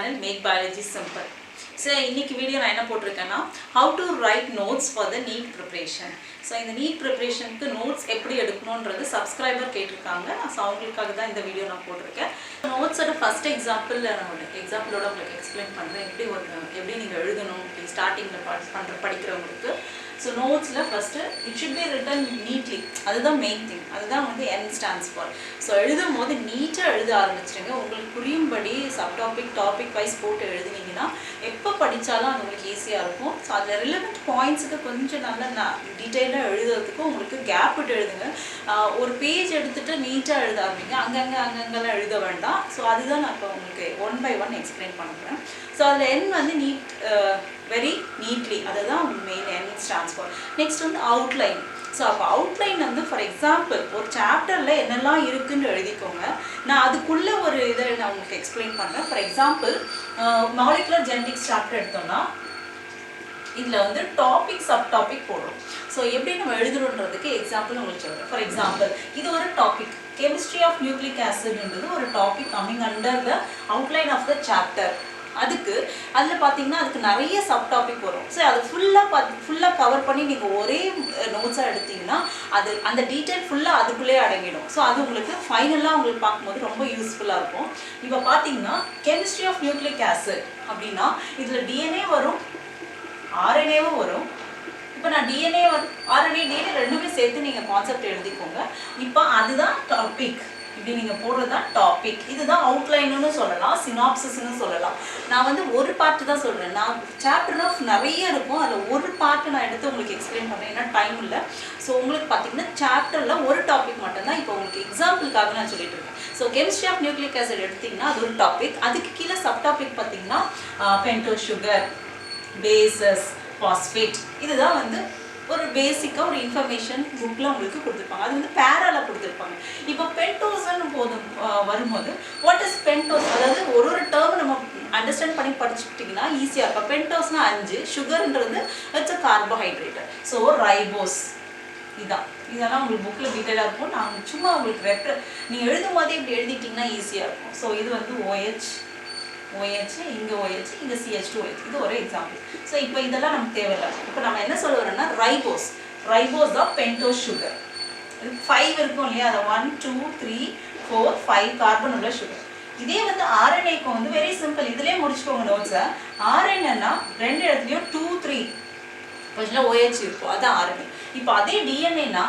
channel Make Biology Simple. So இன்னைக்கு video நான் என்ன போட்டுருக்கேன்னா how to write notes for the NEET preparation. So இந்த NEET preparationக்கு notes எப்படி எடுக்கணும்ன்றது subscriber கேட்டிருக்காங்க. ஸோ அவங்களுக்காக தான் இந்த வீடியோ நான் போட்டிருக்கேன். நோட்ஸோட ஃபர்ஸ்ட் எக்ஸாம்பிள் எக்ஸாம்பிளோட உங்களுக்கு எக்ஸ்பிளைன் பண்ணுறேன் எப்படி நீங்கள் எழுதணும் அப்படி ஸ்டார்டிங்கில் படிக்கிறவங்களுக்கு. ஸோ நோட்ஸில் first it should be written neatly, அதுதான் மெயின் திங், அதுதான் வந்து N ஸ்டாண்ட்ஸ் ஃபார். ஸோ எழுதும் போது நீட்டாக எழுத ஆரம்பிச்சிடுங்க. உங்களுக்கு புரியும்படி டாபிக் வைஸ் போட்டு எழுதுனீங்கன்னா எப்போ படித்தாலும் அது உங்களுக்கு ஈஸியாக இருக்கும். ஸோ அதில் ரிலவெண்ட் பாயிண்ட்ஸுக்கு கொஞ்சம் நல்லா டீட்டெயிலாக எழுதுறதுக்கும் உங்களுக்கு கேப் விட்டு எழுதுங்க. ஒரு பேஜ் எடுத்துகிட்டு நீட்டாக எழுத ஆரம்பிங்க, அங்கங்கெல்லாம் எழுத வேண்டாம். ஸோ அதுதான் நான் இப்போ உங்களுக்கு ஒன் பை ஒன் எக்ஸ்பிளைன் பண்ணுறேன். ஸோ அதில் N வந்து நீட் வெரி நீட்லி, அதுதான் main N stands for. Next வந்து அவுட்லைன். ஸோ அப்போ அவுட்லைன் வந்து ஃபார் எக்ஸாம்பிள் ஒரு சாப்டரில் என்னெல்லாம் இருக்குன்னு எழுதிக்கோங்க. நான் அதுக்குள்ளே ஒரு இதை நான் உங்களுக்கு எக்ஸ்பிளைன் பண்ணுறேன். For example molecular genetics chapter எடுத்தோம்னா இதில் வந்து சப் டாபிக் போடுறோம். ஸோ எப்படி நம்ம எழுதணுன்றதுக்கு எக்ஸாம்பிள் உங்களுக்கு சொல்கிறேன். ஃபார் எக்ஸாம்பிள் இது ஒரு டாபிக், கெமிஸ்ட்ரி ஆஃப் நியூக்ளிக் ஆசிட்ன்றது ஒரு topic coming under the outline of the chapter. அதில் பார்த்தீங்கன்னா அதுக்கு நிறைய சப் டாபிக் வரும். ஸோ அது ஃபுல்லாக கவர் பண்ணி நீங்கள் ஒரே நோட்ஸாக எடுத்தீங்கன்னா அது அந்த டீட்டெயில் ஃபுல்லாக அதுக்குள்ளேயே அடங்கிடும். ஸோ அது உங்களுக்கு ஃபைனலாக உங்களுக்கு பார்க்கும்போது ரொம்ப யூஸ்ஃபுல்லாக இருக்கும். இப்போ பார்த்தீங்கன்னா கெமிஸ்ட்ரி ஆஃப் நியூக்ளிக் ஆசிட் அப்படின்னா இதில் டிஎன்ஏ வரும், ஆர்என்ஏவும் வரும். இப்போ நான் டிஎன்ஏ டிஎன்ஏ ரெண்டுமே சேர்த்து நீங்கள் கான்செப்ட் எழுதிக்கோங்க. இப்போ அதுதான் டாபிக், இப்படி நீங்கள் போடுறது தான் டாபிக். இதுதான் அவுட்லைன்னு சொல்லலாம், சினாப்சிஸ்ன்னு சொல்லலாம். நான் வந்து ஒரு பார்ட்டு தான் சொல்கிறேன். நான் சாப்டர்னா நிறைய இருக்கும், அதில் ஒரு பார்ட்டு நான் எடுத்து உங்களுக்கு எக்ஸ்பிளைன் பண்ணுறேன், ஏன்னா டைம் இல்லை. ஸோ உங்களுக்கு பார்த்தீங்கன்னா சாப்டரில் ஒரு டாபிக் மட்டும்தான் இப்போ உங்களுக்கு எக்ஸாம்பிளுக்காக நான் சொல்லிட்டு இருக்கேன். So chemistry of nucleic acid எடுத்திங்கன்னா அது ஒரு டாபிக். அதுக்கு கீழே சப் டாபிக் பார்த்தீங்கன்னா பென்டோஸ் சுகர், பேசஸ், பாஸ்பேட், இதுதான் வந்து ஒரு பேசிக்காக ஒரு இன்ஃபர்மேஷன் புக்கில் உங்களுக்கு கொடுத்துருப்பாங்க. அது வந்து பேரால கொடுத்துருப்பாங்க. இப்போ பென்டோஸ்ன்னு வரும்போது வாட் இஸ் பென்டோஸ், அதாவது ஒரு டேர்ம் நம்ம அண்டர்ஸ்டாண்ட் பண்ணி படிச்சுக்கிட்டிங்கன்னா ஈஸியாக இருக்கும். பென்டோஸ்னா 5, சுகர்ன்றது it's a carbohydrate. So ribose இதெல்லாம் உங்களுக்கு புக்கில் டீட்டெயிலாக இருக்கும். நான் சும்மா உங்களுக்கு நீங்கள் எழுதும் போதே இப்படி எழுதிட்டிங்கன்னா ஈஸியாக இருக்கும். ஸோ இது வந்து OH, இங்கே OH, இங்கே CH2OH, இது ஒரு எக்ஸாம்பிள். ஸோ இப்போ இதெல்லாம் நமக்கு தேவையில்லை. இப்போ நம்ம என்ன சொல்ல வரோம்னா ரைபோஸ் தான் பென்டோஸ் சுகர். இது 5 இருக்கும் இல்லையா, அதை 1 2 3 4 5 கார்பன் உள்ள சுகர். இதே வந்து ஆர்என்ஏக்கு வந்து வெரி சிம்பிள், இதுலேயே முடிச்சுக்கோங்க நோட்ஸை. ஆர்என்ஏன்னா 2 இடத்துலையும் 2 3 கொஞ்சம் OH இருக்கும், அதுதான் ஆர்என்ஏ. இப்போ அதே டிஎன்ஏனா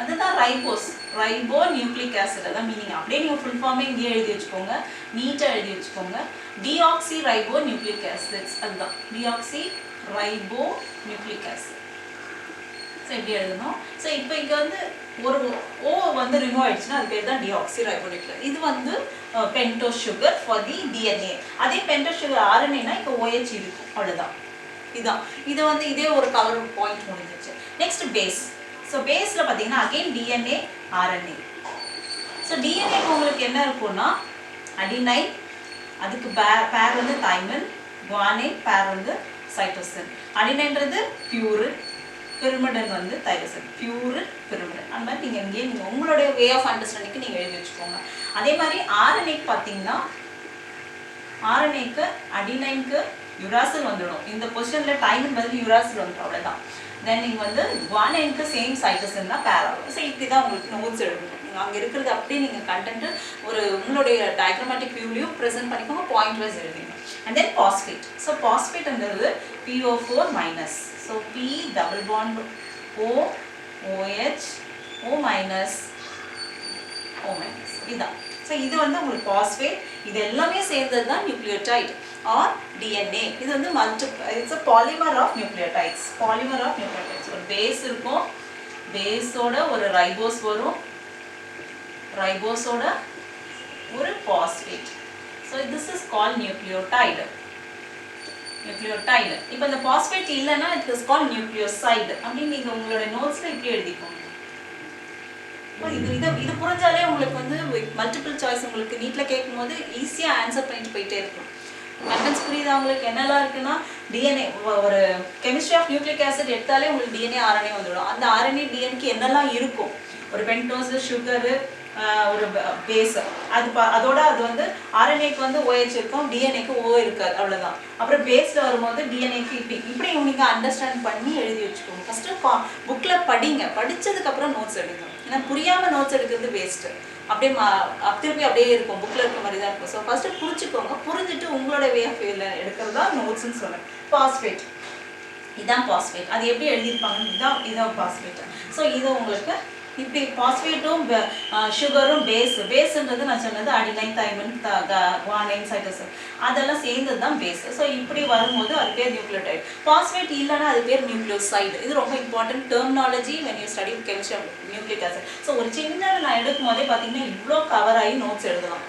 அதுதான் ரைபோ நியூக்ளிக் ஆசிட், அதான் மீனிங். அப்படியே நீங்கள் ஃபுல் ஃபார்மே இங்கேயே எழுதி வச்சுக்கோங்க, நீட்டாக எழுதி வச்சுக்கோங்க. டிஆக்சி ரைபோ நியூக்ளிக் ஆசிட்ஸ், அதுதான் deoxy ribo nucleic acid. So எப்படி எழுதணும்? ஸோ இப்போ இங்கே வந்து ஒரு ஓ வந்து ரிமூவ் ஆயிடுச்சுன்னா அது பேர் தான் டிஆக்சி ரைபோ நியூக்ளிக். இது வந்து pentose sugar for the DNA. அதே பென்டோஸ் சுகர் ஆர்என்ஏனா இப்போ OH இருக்கும், அவ்வளோதான். இது வந்து இதே ஒரு கவர் பாயிண்ட் முடிஞ்சிச்சு. Next base. ஸோ பேஸில் பார்த்தீங்கன்னா அகெயின் டிஎன்ஏ, ஆர்என்ஏ. ஸோ டிஎன்ஏக்கு உங்களுக்கு என்ன இருக்கும்னா அடினைன், அதுக்கு பேர் வந்து தைமின், குவானின் பேர் வந்து சைட்டோசின். அடினைன்றது பியூரின், பிரிமிடன் வந்து தைரோசின், பியூரின் பிரிமிடன். அந்த மாதிரி நீங்கள் உங்களுடைய வே ஆஃப் அண்டர்ஸ்டாண்டிங்க்கு நீங்கள் எழுதி வச்சுக்கோங்க. அதே மாதிரி ஆர்என்ஏக்கு பார்த்தீங்கன்னா ஆர்என்ஏக்கு அடினைனுக்கு யுராசில் வந்துடும். இந்த பொசிஷனில் டைமின் பதில் யுராசில் வந்துடும், அவ்வளோதான். தென் நீங்கள் வந்து குவானைனுக்கு சேம் சைட்டோசின் தான் பேர் ஆகும். ஸோ இப்படி தான் உங்களுக்கு நோட்ஸ் எழுதணும். நீங்கள் அங்கே இருக்கிறது அப்படியே நீங்கள் கண்டென்ட்டு ஒரு உங்களுடைய டயக்ராமேட்டிக் வியூலையும் ப்ரெசென்ட் பண்ணிக்கோங்க, பாயிண்ட் வைஸ் எழுதிங்க. And then phosphate. ஸோ பாஸ்பேட்ங்கிறது PO4-. So P double bond O OH O minus இதுதான். ஸோ இது வந்து உங்களுக்கு பாஸ்பேட். இது எல்லாமே சேர்ந்தது தான் நியூக்ளியோடைட் ஆர் டிஎன்ஏ. இது வந்து it's a polymer of nucleotides. ஒரு பேஸ் இருக்கும், பேஸோட ஒரு ரைபோஸ் வரும், ரைபோஸோட ஒரு phosphate. So this is called nucleotide. இப்போ இந்த பாஸ்பேட் இல்லைன்னா இட் இஸ் கால்ட் நியூக்ளியோசைடு அப்படின்னு நீங்கள் உங்களோட நோட்ஸில் இப்படி எழுதிக்கோங்க. இது புரிஞ்சாலே உங்களுக்கு வந்து மல்டிபிள் சாய்ஸ் உங்களுக்கு நீட்டில் கேட்கும் போது ஈஸியாக ஆன்சர் பண்ணிட்டு போயிட்டே இருக்கும். கண்டென்ட்ஸ் புரியுதா உங்களுக்கு? என்னெல்லாம் இருக்குன்னா டிஎன்ஏ, ஒரு கெமிஸ்ட்ரி ஆஃப் நியூக்ளிக் ஆசிட் எடுத்தாலே உங்களுக்கு டிஎன்ஏ ஆர்என்ஏ வந்துடும். அந்த ஆர்என்ஏ டிஎன்ஏக்கு என்னெல்லாம் இருக்கும், ஒரு பென்டோஸ், சுகரு, ஒரு பேஸ். அதோட அது வந்து RNAக்கு வந்து OH இருக்கும், DNAக்கு O இருக்காது, அவ்வளோதான். அப்புறம் பேஸில் வரும்போது DNAக்கு இப்படி நீங்கள் அண்டர்ஸ்டாண்ட் பண்ணி எழுதி வச்சுக்கோங்க. ஃபஸ்ட்டு புக்கில் படிங்க, படித்ததுக்கப்புறம் நோட்ஸ் எடுங்க. ஏன்னா புரியாமல் நோட்ஸ் எடுக்கிறது வேஸ்ட்டு. அப்படியே திருப்பி அப்படியே இருக்கும், புக்கில் இருக்க மாதிரி தான் இருக்கும். ஸோ ஃபஸ்ட்டு புரிஞ்சுக்கோங்க, புரிஞ்சுட்டு உங்களோட வே ஆஃப் எடுக்கிறது தான் நோட்ஸ்ன்னு சொன்னேன். பாஸ்பேட், இதுதான் பாஸ்பேட். அது எப்படி எழுதியிருப்பாங்கன்னு இதான் பாஸ்பேட். ஸோ இது உங்களுக்கு இப்படி பாஸ்பேட்டும் சுகரும் பேஸுன்றது நான் சொன்னது அடினைன், தைமின், குவானைன், சைட்டோசின் அதெல்லாம் சேர்ந்தது தான் பேஸ். ஸோ இப்படி வரும்போது அது பேர் நியூக்ளியோடைட். பாஸ்பேட் இல்லைன்னா அது பேர் நியூக்ளியோசைடு. இது ரொம்ப important terminology when you study chemistry of nucleic acid. So ஒரு சின்ன நான் எடுக்கும் போதே பார்த்தீங்கன்னா இவ்வளோ கவர் ஆகி நோட்ஸ் எழுதலாம்.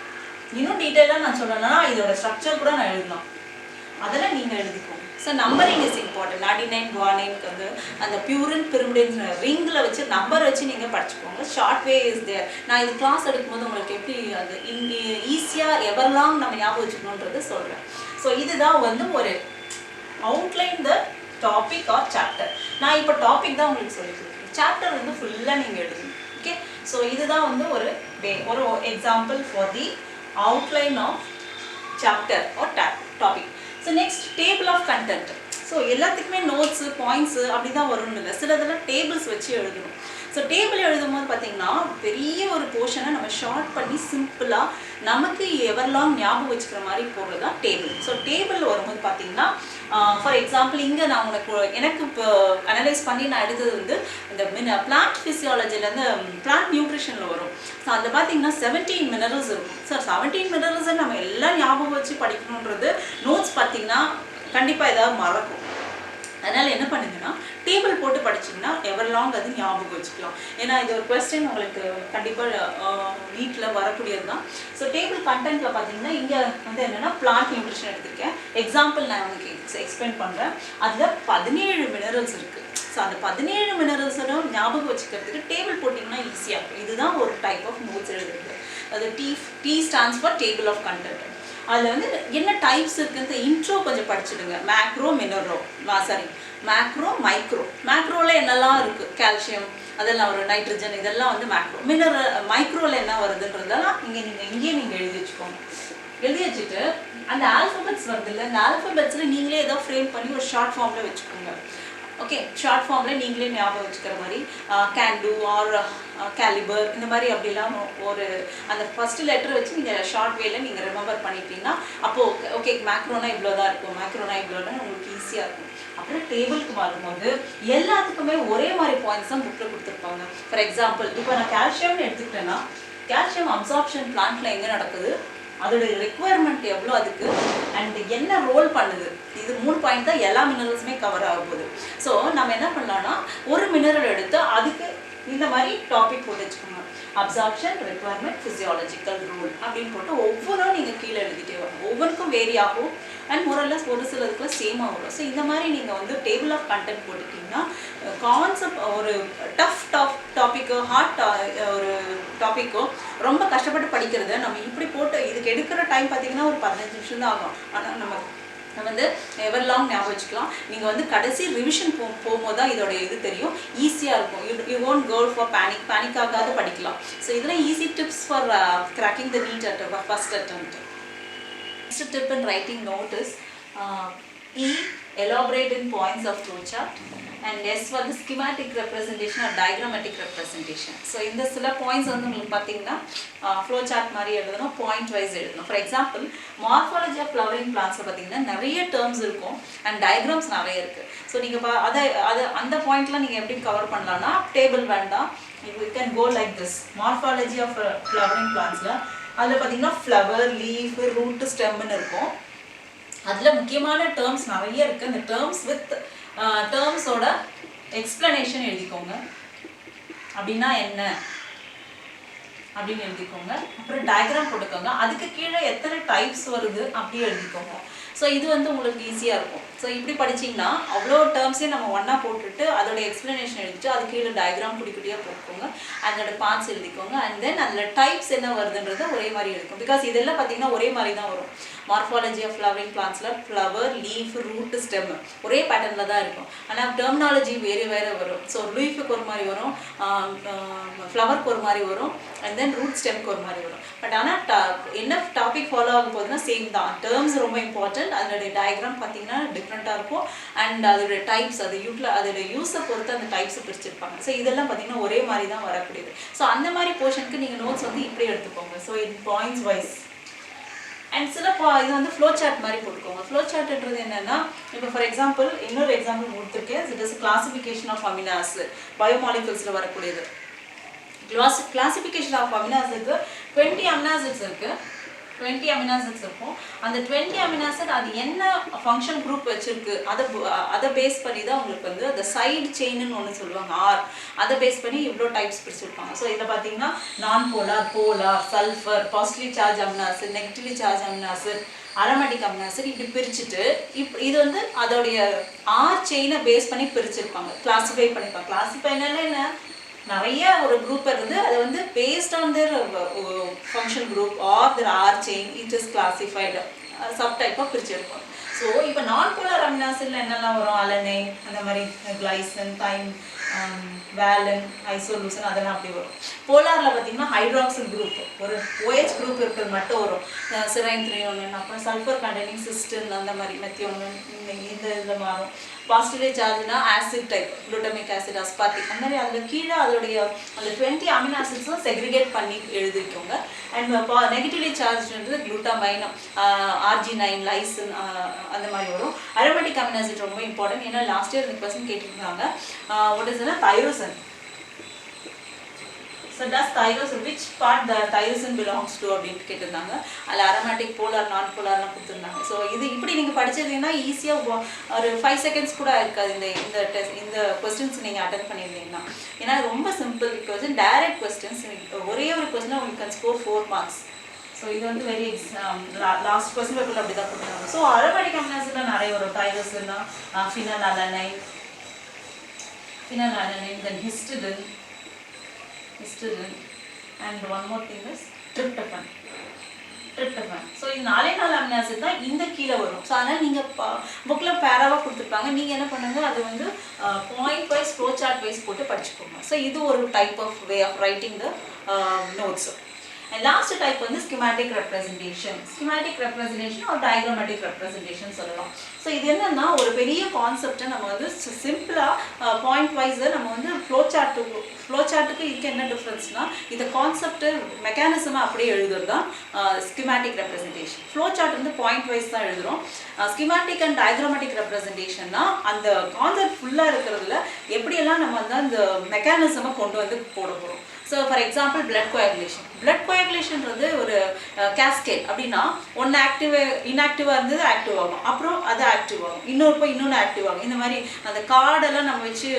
இன்னும் டீட்டெயிலாக நான் சொல்லணும்னா இதோட ஸ்ட்ரக்சர் கூட நான் எழுதலாம், அதெல்லாம் நீங்கள் எழுதிக்கோங்க. So numbering is important. Adenine, குவானைனுக்கு வந்து அந்த பியூரின் பிரிமிடின் ரிங்கில் வச்சு நம்பர் வச்சு நீங்கள் படிச்சுக்கோங்க. Short way is there. நான் இது கிளாஸ் எடுக்கும்போது உங்களுக்கு எப்படி அது ஈஸியாக எவர்லாங் நம்ம ஞாபகம் வச்சுக்கணுன்றது சொல்கிறேன். ஸோ இதுதான் வந்து ஒரு outline the topic R chapter. நான் இப்போ டாபிக் தான் உங்களுக்கு சொல்லி கொடுக்குறேன், சாப்டர் வந்து ஃபுல்லாக நீங்கள் எழுதணும். ஓகே, ஸோ இதுதான் வந்து ஒரு example for the outline of chapter or topic. So next table of content. So எல்லாத்துக்குமே நோட்ஸு பாயிண்ட்ஸு அப்படி தான் வரும்னு இல்லை, சிலதெல்லாம் டேபிள்ஸ் வச்சு எழுதணும். ஸோ டேபிள் எழுதும் போது பார்த்தீங்கன்னா பெரிய ஒரு போர்ஷனை நம்ம ஷார்ட் பண்ணி சிம்பிளாக நமக்கு எவர்லாங் ஞாபகம் வச்சுக்கிற மாதிரி போடுறது தான் டேபிள். ஸோ டேபிள் வரும்போது பார்த்தீங்கன்னா ஃபார் எக்ஸாம்பிள் இங்கே நான் எனக்கு இப்போ அனலைஸ் பண்ணி நான் எடுத்தது வந்து இந்த பிளான்ட் ஃபிசியாலஜிலேருந்து பிளான்ட் நியூட்ரிஷனில் வரும். ஸோ அதில் பார்த்தீங்கன்னா 17 மினரல்ஸ் இருக்கும். சார் 17 மினரல்ஸை நம்ம எல்லாம் ஞாபகம் வச்சு படிக்கணுன்றது நோட்ஸ் பார்த்தீங்கன்னா கண்டிப்பாக ஏதாவது மறக்கும். அதனால் என்ன பண்ணுங்கன்னா டேபிள் போட்டு படிச்சிங்கன்னா எவர்லாங் அது ஞாபகம் வச்சுக்கலாம். ஏன்னா இது ஒரு கொஸ்டின் உங்களுக்கு கண்டிப்பாக வீட்டில் வரக்கூடியது தான். ஸோ டேபிள் கண்டென்ட்டில் பார்த்தீங்கன்னா இங்கே வந்து என்னென்னா பிளான்ட் நியூட்ரிஷன் எடுத்திருக்கேன். எக்ஸாம்பிள் நான் உங்களுக்கு எக்ஸ்பிளைன் பண்ணுறேன். அதில் 17 மினரல்ஸ் இருக்குது. ஸோ அந்த 17 மினரல்ஸும் ஞாபகம் வச்சுக்கிறதுக்கு டேபிள் போட்டிங்கன்னா ஈஸியாக இருக்கும். இதுதான் ஒரு டைப் ஆஃப் நோட்ஸ் எழுதுறது. அது T stands for table of content. அதில் வந்து என்ன டைப்ஸ் இருக்குன்னு இன்ட்ரோ கொஞ்சம் படிச்சுடுங்க. Macro micro. மேக்ரோவில் என்னெல்லாம் இருக்குது, கால்சியம் அதெல்லாம் ஒரு நைட்ரஜன் இதெல்லாம் வந்து மேக்ரோ. மைக்ரோவில் என்ன வருதுன்றதெல்லாம் இங்கேயே நீங்கள் எழுதி வச்சுக்கோங்க. எழுதி வச்சுட்டு அந்த ஆல்ஃபபெட்ஸ் வருது இல்லை, அந்த ஆல்ஃபபெட்ஸில் நீங்களே ஏதோ ஃப்ரேம் பண்ணி ஒரு ஷார்ட் ஃபார்மில் வச்சுக்கோங்க. ஓகே, ஷார்ட் ஃபார்மில் நீங்களே ஞாபகம் வச்சுக்கிற மாதிரி கேன்டு ஆர் கேலிபர் இந்த மாதிரி அப்படிலாம் ஒரு அந்த ஃபஸ்ட்டு லெட்டர் வச்சு நீங்கள் ஷார்ட் வேல நீங்கள் ரிமெம்பர் பண்ணிட்டீங்கன்னா அப்போது ஓகே மேக்ரோனா இவ்வளோ தான் இருக்கும், மேக்ரோனா இவ்வளோன்னு உங்களுக்கு ஈஸியாக இருக்கும். அப்புறம் டேபிளுக்கு வரும்போது எல்லாத்துக்குமே ஒரே மாதிரி பாயிண்ட்ஸ் தான் புக்கில் கொடுத்துருப்பாங்க. ஃபார் எக்ஸாம்பிள் இப்போ நான் கால்சியம்னு எடுத்துக்கிட்டேன்னா கால்சியம் அப்சார்ப்ஷன் பிளான்ட்டில் எங்கே நடக்குது, அதோட ரெக்குவயர்மெண்ட் எவ்வளோ அதுக்கு அண்ட் என்ன ரோல் பண்ணுது, இது 3 பாயிண்ட் தான் எல்லா மினரல்ஸுமே கவர் ஆக போகுது. ஸோ நம்ம என்ன பண்ணலாம்னா ஒரு மினரல் எடுத்து அதுக்கு இந்த மாதிரி டாபிக் போட்டு வச்சுக்கோங்க. அப்சார்ப்ஷன், ரெக்குவயர்மெண்ட், ஃபிசியாலஜிக்கல் ரூல் அப்படின்னு போட்டு ஒவ்வொன்றும் நீங்கள் கீழே எழுதிட்டே வரும். ஒவ்வொன்றுக்கும் வேரி ஆகும் அண்ட் மோரல்லஸ் ஒரு சிலதுக்குள்ள சேமாக வரும். ஸோ இந்த மாதிரி நீங்கள் வந்து டேபிள் ஆஃப் கண்டென்ட் போட்டுட்டிங்கன்னா கான்செப்ட் ஒரு டஃப் டாப்பிக்கோ ஹார்ட் ஒரு டாப்பிக்கோ ரொம்ப கஷ்டப்பட்டு படிக்கிறது நம்ம இப்படி போட்டு இதுக்கு எடுக்கிற டைம் பார்த்தீங்கன்னா ஒரு 15 நிமிஷம் தான் ஆகும். ஆனால் நம்ம வந்து எவர்லாங் ஞாபகம் வச்சுக்கலாம். நீங்கள் வந்து கடைசி ரிவிஷன் போகும்போது தான் இதோட இது தெரியும், ஈஸியாக இருக்கும். You won't go for panic ஆகாத படிக்கலாம். ஸோ இதெல்லாம் easy tips for cracking the NEET at first attempt. Next tip in writing note is E. Elaborate in points of flowchart, and S for the schematic representation or diagrammatic representation. So இந்த சில points வந்து உங்களுக்கு பார்த்தீங்கன்னா flowchart மாதிரி எழுதணும், point wise எழுதணும். For example, morphology of flowering plants பார்த்தீங்கன்னா நிறைய terms இருக்கும் and diagrams நிறைய இருக்கு. ஸோ நீங்கள் அந்த பாயிண்ட்லாம் நீங்கள் எப்படி கவர் பண்ணலாம்னா டேபிள் வேண்டாம், you can go like this. Morphology of flowering plantsல அதில் பார்த்தீங்கன்னா ஃப்ளவர், லீஃப், ரூட், ஸ்டெம்னு இருக்கும். அதில் முக்கியமான டேர்ம்ஸ் நிறைய இருக்குது. அந்த டேர்ம்ஸ் வித் டேர்ம்ஸோட எக்ஸ்பிளனேஷன் எழுதிக்கோங்க. அப்படின்னா என்ன அப்படின்னு எழுதிக்கோங்க. அப்புறம் டயக்ராம் போட்டுக்கோங்க. அதுக்கு கீழே எத்தனை டைப்ஸ் வருது அப்படியே எழுதிக்கோங்க. ஸோ இது வந்து உங்களுக்கு ஈஸியாக இருக்கும். ஸோ இப்படி படிச்சிங்கன்னா அவ்வளோ டேர்ம்ஸையும் நம்ம ஒன்றா போட்டுட்டு அதோட எக்ஸ்ப்ளனேஷன் எழுதிட்டு அது கீழே டயக்ராம் குட்டி குட்டியாக போட்டுக்கோங்க, அதோட பார்ட்ஸ் எழுதிக்கோங்க. அண்ட் தென் அதில் டைப்ஸ் என்ன வருதுன்றது ஒரே மாதிரி இருக்கும். பிகாஸ் இதெல்லாம் பார்த்தீங்கன்னா ஒரே மாதிரி தான் வரும். மார்ஃபாலஜி ஆஃப் ஃப்ளவரிங் பிளான்ட்ஸில் ஃப்ளவர், லீஃப், ரூட், ஸ்டெம் ஒரே பேட்டர்னில் தான் இருக்கும். ஆனால் டெர்மினாலஜி வேறு வேறு வரும். ஸோ லீஃபுக்கு ஒரு மாதிரி வரும், ஃப்ளவருக்கு ஒரு மாதிரி வரும், அண்ட் தென் ரூட் ஸ்டெம்க்கு ஒரு மாதிரி வரும். பட் ஆனால் என்ன டாபிக் ஃபாலோ ஆகும் போதுன்னா சேம் தான். டேர்ம்ஸ் ரொம்ப இம்பார்ட்டன்ட். அதனுடைய டயக்ராம் பார்த்தீங்கன்னா டிஃப்ரெண்ட்டாக இருக்கும். அண்ட் அதோடைய டைப்ஸ் அதோட யூஸை பொறுத்து அந்த டைப்ஸை பிரிச்சிருப்பாங்க. ஸோ இதெல்லாம் பார்த்தீங்கன்னா ஒரே மாதிரி தான் வரக்கூடியது. ஸோ அந்த மாதிரி போர்ஷனுக்கு நீங்கள் நோட்ஸ் வந்து இப்படி எடுத்துக்கோங்க. So in points wise and சில இது வந்து ஃப்ளோ சார்ட் மாதிரி போட்டுக்கோங்க. ஃப்ளோ சார்ட்ன்றது என்னன்னா, இப்போ ஃபார் எக்ஸாம்பிள் இன்னொரு எக்ஸாம்பிள் கொடுத்துருக்கேன். It is classification of amino acid, பயோமாலிகுல்ஸில் வரக்கூடியது. கிளாசிஃபிகேஷன் ஆஃப் அமினோ ஆசிட்க்கு 20 அமினோ ஆசிட்ஸ் இருக்குது. 20 அமினோ ஆசிட்ஸ் இருக்கும். அந்த 20 அமினோ ஆசிட் அது என்ன ஃபங்க்ஷன் குரூப் வச்சிருக்கு அதை பேஸ் பண்ணி தான் உங்களுக்கு வந்து அந்த சைடு செயின்னு ஒன்று சொல்லுவாங்க, ஆர். அதை பேஸ் பண்ணி இவ்வளோ டைப்ஸ் பிரிச்சுருப்பாங்க. ஸோ இதை பார்த்தீங்கன்னா நான் polar, polar, sulphur, positively charge amino acid, negatively charge amino acid, aromatic amino acid, இப்படி பிரிச்சுட்டு இது வந்து அதோடைய ஆர் செயினை பேஸ் பண்ணி பிரிச்சிருப்பாங்க, கிளாஸிஃபை பண்ணிப்பாங்க. கிளாஸிஃபைனால என்ன, நிறைய ஒரு குரூப் இருந்து அதை வந்து based on their function group or their R chain it is classified சப் டைப்பாக பிரிச்சிருக்கோம். ஸோ இப்போ நான் போலார் அமினோ ஆசிட்ல என்னெல்லாம் வரும், அலனைன், அந்த மாதிரி கிளைசன், தைம், வேலன், ஐசோலூசன், அதெல்லாம் அப்படி வரும். போலாரில் பார்த்தீங்கன்னா ஹைட்ராக்சில் குரூப், ஒரு OH குரூப் இருக்கிறது மட்டும் வரும். சிரைன் 3 அப்புறம் சல்ஃபர் கண்டெய்னிங் சிஸ்டின், அந்த மாதிரி மெத்தியோனின், இந்த இதில் மாறும். பாசிட்டிவ்லி சார்ஜ்னா acid type, glutamic acid, aspartic, அந்த மாதிரி அதில் கீழே அதோடைய அந்த 20 அமினோ ஆசிட்ஸும் செக்ரிகேட் பண்ணி எழுதிக்கோங்க. அண்ட் நெகட்டிவ்லி சார்ஜ்ன்றது குளுட்டமைன், RG9, லைசின், அந்த மாதிரி வரும். அரோமேட்டிக் அமினோ ஆசிட் ரொம்ப இம்பார்ட்டன்ட். ஏன்னா லாஸ்ட் இயர் இந்த பர்சன் கேட்டிருந்தாங்க, what is thyrosin. So does thyrosin, which part the thyrosin belongs to அப்படின்ட்டு கேட்டிருந்தாங்க. அதில் அரோமேட்டிக், போலார், நான் போலார்லாம் கொடுத்துருந்தாங்க. ஸோ இது இப்படி நீங்கள் படிச்சிருந்தீங்கன்னா ஈஸியாக ஒரு 5 செகண்ட்ஸ் கூட இருக்காது இந்த கொஸ்டின்ஸ் நீங்கள் அட்டன் பண்ணியிருந்தீங்கன்னா. ஏன்னா ரொம்ப சிம்பிள் கொஸ்டின், டைரக்ட் கொஸ்டின்ஸ். ஒரே ஒரு கொஸ்டின் உங்களுக்கு கேன் ஸ்கோர் 4 மார்க்ஸ். ஸோ இது வந்து வெரி லாஸ்ட் கொஸ்டின் பேப்பரில் அப்படி தான் கொடுத்துருக்காங்க. ஸோ அரோமேட்டிக் அமினோ ஆசிட்ல நிறைய வரும். Tyrosine, phenol alanine, then histidine, and one more thing is tryptophan. So இது 4 அமினோ ஆசிட் தான் இந்த கீழே வரும். ஸோ அதனால் நீங்கள் புக்கில் பேராவாக கொடுத்துருப்பாங்க. நீங்கள் என்ன பண்ணுங்க, அது வந்து point wise, flow chart wise போட்டு படிச்சுக்கோங்க. ஸோ இது ஒரு type of way of writing the notes. And last type வந்து schematic representation. Schematic representation or diagrammatic representation சொல்லலாம். ஸோ இது என்னன்னா, ஒரு பெரிய கான்செப்டை நம்ம வந்து சிம்பிளாக பாயிண்ட் வைஸை நம்ம வந்து ஃப்ளோ சார்ட்டுக்கு இதுக்கு என்ன டிஃப்ரென்ஸ்னா, இந்த கான்செப்டு மெக்கானிசமாக அப்படியே எழுதுறது தான் ஸ்கிமேட்டிக் ரெப்ரஸன்டேஷன். ஃப்ளோ சார்ட் வந்து பாயிண்ட் வைஸ் தான் எழுதுகிறோம். ஸ்கிமேட்டிக் அண்ட் டயக்ராமேட்டிக் ரெப்ரஸன்டேஷன்னா அந்த கான்செப்ட் ஃபுல்லாக இருக்கிறதுல எப்படியெல்லாம் நம்ம வந்து அந்த மெக்கானிசமை கொண்டு வந்து போட போகிறோம். ஸோ ஃபார் எக்ஸாம்பிள் பிளட் கோயாகுலேஷன்றது ஒரு கேஸ்கேட். அப்படின்னா ஒன்று இன்ஆக்டிவாக இருந்தது ஆக்டிவ் ஆகும், அப்புறம் அது ஆக்டிவ் ஆகும், இன்னொன்று ஆக்டிவ் ஆகும். இந்த மாதிரி அந்த கார்டெல்லாம் நம்ம வச்சு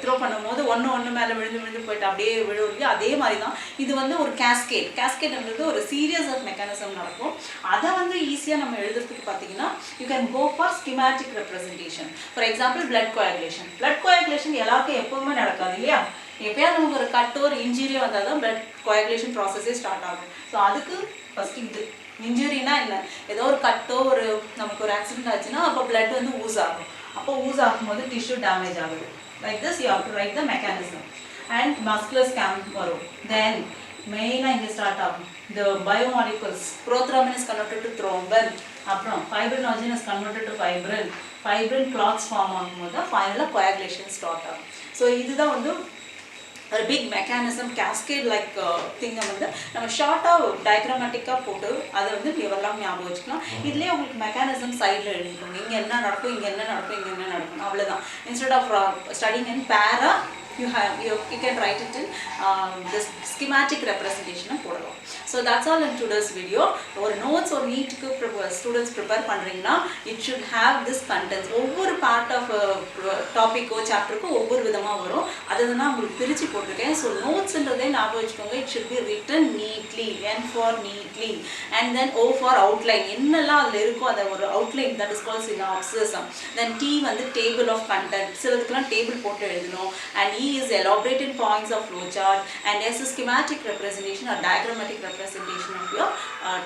த்ரோ பண்ணும்போது ஒன்று மேலே விழுந்து போயிட்டு அப்படியே விழுவுறது. அதே மாதிரி தான் இது வந்து ஒரு கேஸ்கேட்ன்றது ஒரு சீரியஸ் ஆஃப் மெக்கானிசம் நடக்கும். அதை வந்து ஈஸியாக நம்ம எழுதுறதுக்கு பார்த்தீங்கன்னா you can go for schematic representation. For example blood coagulation எல்லாருக்கும் எப்போவுமே நடக்காது இல்லையா? எப்பயாவது நமக்கு ஒரு கட்டோ ஒரு இன்ஜுரியே வந்தால் தான் பிளட் கோயாகுலேஷன் ப்ராசஸே ஸ்டார்ட் ஆகும். ஸோ அதுக்கு ஃபஸ்ட்டு இது இன்ஜுரினா என்ன, ஏதோ ஒரு கட்டோ நமக்கு ஒரு ஆக்சிடென்ட் ஆச்சுன்னா அப்போ பிளட் வந்து ஊஸ் ஆகும். அப்போ ஊஸ் ஆகும்போது டிஷ்யூ டேமேஜ் ஆகுது. Like this you have to write the mechanism. And muscular ஸ்கேம் வரும். தென் மெயினாக இங்கே ஸ்டார்ட் ஆகும் இந்த biomolecules. Prothrombin is converted to thrombin. அப்புறம் fibrinogen is converted to fibrin clots form ஆகும்போது தான் ஃபைனலாக கோயாகுலேஷன் ஸ்டார்ட் ஆகும். ஸோ இதுதான் வந்து ஒரு பிக் மெக்கானிசம், கேஸ்கேட் லைக் திங்கை வந்து நம்ம ஷார்ட்டாக டயக்ராமேட்டிக்காக போட்டு அதை வந்து எவரெல்லாம் ஞாபகம் வச்சுக்கலாம். இதுலேயே உங்களுக்கு மெக்கானிசம் சைடில் எழுதிக்கோங்க. இங்கே என்ன நடக்கும், இங்கே என்ன நடக்கும், இங்கே என்ன நடக்கும், அவ்வளோதான். இன்ஸ்டெட் ஆஃப் ஸ்டடிங் இன் பேரா you can write it in this schematic representation போடலாம். So that's all in today's video. ஒரு notes or neat students prepare பண்றீங்கன்னா it should have this contents. ஒவ்வொரு part of topic O chapter க்கு ஒவ்வொரு விதமா வரும். அதுதான் நான் உங்களுக்கு பிரிச்சு போட்டுருக்கேன். So notesன்றதை ஞாபகம் வச்சுக்கோங்க. It should be written neatly. N for neatly and then O for outline. என்னெல்லாம் அதுல இருக்கோ அத ஒரு outline, that is called synopsis. Then T வந்து table of content. சிலதுக்குலாம் table போட்டு எழுதணும். And E is elaborated points of flowchart. And S is schematic representation or diagrammatic representation of your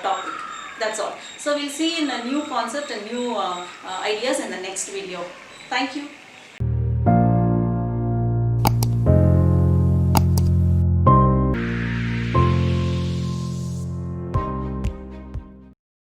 topic. That's all. So we'll see in a new concept and new ideas in the next video. Thank you.